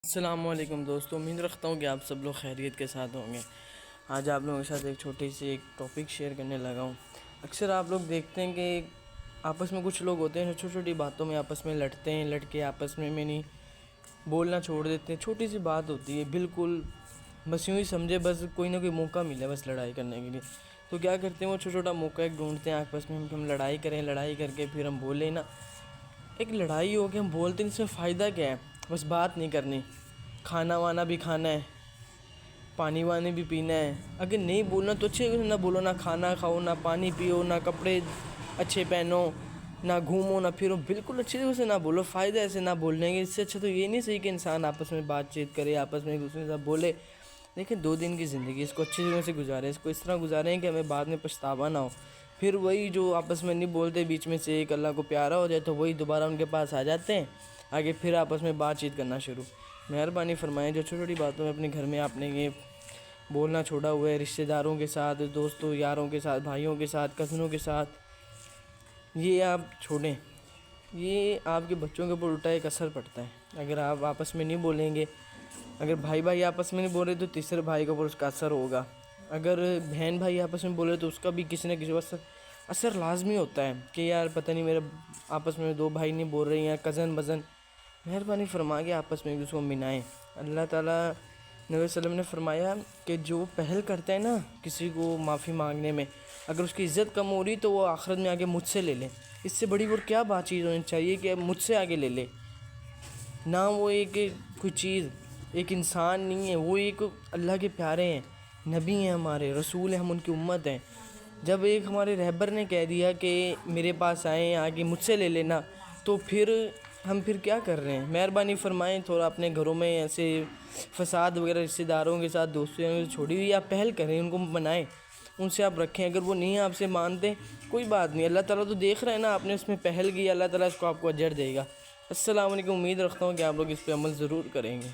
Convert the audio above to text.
السلام علیکم دوستو، امید رکھتا ہوں کہ آپ سب لوگ خیریت کے ساتھ ہوں گے۔ آج آپ لوگوں کے ساتھ ایک چھوٹی سی ٹاپک شیئر کرنے لگا ہوں۔ اکثر آپ لوگ دیکھتے ہیں کہ آپس میں کچھ لوگ ہوتے ہیں جو چھوٹی چھوٹی باتوں میں آپس میں لڑتے ہیں، لڑ کے آپس میں نہیں بولنا چھوڑ دیتے ہیں۔ چھوٹی سی بات ہوتی ہے، بالکل بس یوں ہی سمجھے، بس کوئی نہ کوئی موقع ملے بس لڑائی کرنے کے لیے، تو کیا کرتے ہیں وہ چھوٹا چھوٹا موقع ایک ڈھونڈتے ہیں آپس میں کہ ہم لڑائی کریں، لڑائی کر کے پھر ہم بولیں نا۔ ایک لڑائی ہو کے ہم بولتے ہیں، اس میں فائدہ کیا ہے؟ بس بات نہیں کرنی، کھانا وانا بھی کھانا ہے، پانی وانی بھی پینا ہے۔ اگر نہیں بولنا تو اچھے سے نہ بولو، نہ کھانا کھاؤ، نہ پانی پیو، نہ کپڑے اچھے پہنو، نہ گھومو نہ پھرو، بالکل اچھے سے نہ بولو۔ فائدہ ایسے نہ بولنے کے، اس سے اچھا تو یہ نہیں صحیح کہ انسان آپس میں بات چیت کرے، آپس میں ایک دوسرے کے ساتھ بولے۔ لیکن 2 دن کی زندگی، اس کو اچھے سے گزارے، اس کو اس طرح گزاریں کہ ہمیں بعد میں پچھتاوا نہ ہو۔ پھر وہی جو آپس میں نہیں بولتے، بیچ میں سے ایک اللہ کو پیارا ہو جائے تو وہی دوبارہ ان کے پاس آ جاتے ہیں، آگے پھر آپس میں بات چیت کرنا شروع۔ مہربانی فرمائیں، جو چھوٹی چھوٹی باتوں میں اپنے گھر میں آپ نے یہ بولنا چھوڑا ہوا ہے، رشتہ داروں کے ساتھ، دوستوں یاروں کے ساتھ، بھائیوں کے ساتھ، کزنوں کے ساتھ، یہ آپ چھوڑیں۔ یہ آپ کے بچوں کے اوپر الٹا ایک اثر پڑتا ہے۔ اگر آپ آپس میں نہیں بولیں گے، اگر بھائی آپس میں نہیں بول رہے تو تیسرے بھائی کے اوپر اس کا اثر ہوگا۔ اگر بہن بھائی آپس میں بول رہے تو اس کا بھی کسی نہ کسی وقت اثر لازمی ہوتا ہے کہ یار پتہ نہیں میرے آپس میں 2 بھائی نہیں بول رہے ہیں، کزن بزن۔ مہربانی فرما کے آپس میں ایک دوسرے کو منائیں۔ اللہ تعالیٰ نبی صلی اللہ علیہ وسلم نے فرمایا کہ جو پہل کرتا ہے نا کسی کو معافی مانگنے میں، اگر اس کی عزت کم ہو رہی تو وہ آخرت میں آگے مجھ سے لے لے۔ اس سے بڑی اور کیا بات چیز ہونی چاہیے کہ مجھ سے آگے لے لے نہ۔ وہ ایک کوئی چیز، ایک انسان نہیں ہے، وہ ایک اللہ کے پیارے ہیں، نبی ہیں، ہمارے رسول ہیں، ہم ان کی امت ہیں۔ جب ایک ہمارے رہبر نے کہہ دیا کہ میرے پاس آئیں، آگے مجھ سے لے لینا، تو پھر ہم کیا کر رہے ہیں؟ مہربانی فرمائیں، تھوڑا اپنے گھروں میں ایسے فساد وغیرہ رشتہ داروں کے ساتھ، دوستوں کے ساتھ چھوڑی ہوئی، آپ پہل کریں، ان کو منائیں، ان سے آپ رکھیں۔ اگر وہ نہیں آپ سے مانتے، کوئی بات نہیں، اللہ تعالیٰ تو دیکھ رہے ہیں نا، آپ نے اس میں پہل کی، اللہ تعالیٰ اس کو آپ کو اجر دے گا۔ السلام علیکم، امید رکھتا ہوں کہ آپ لوگ اس پہ عمل ضرور کریں گے۔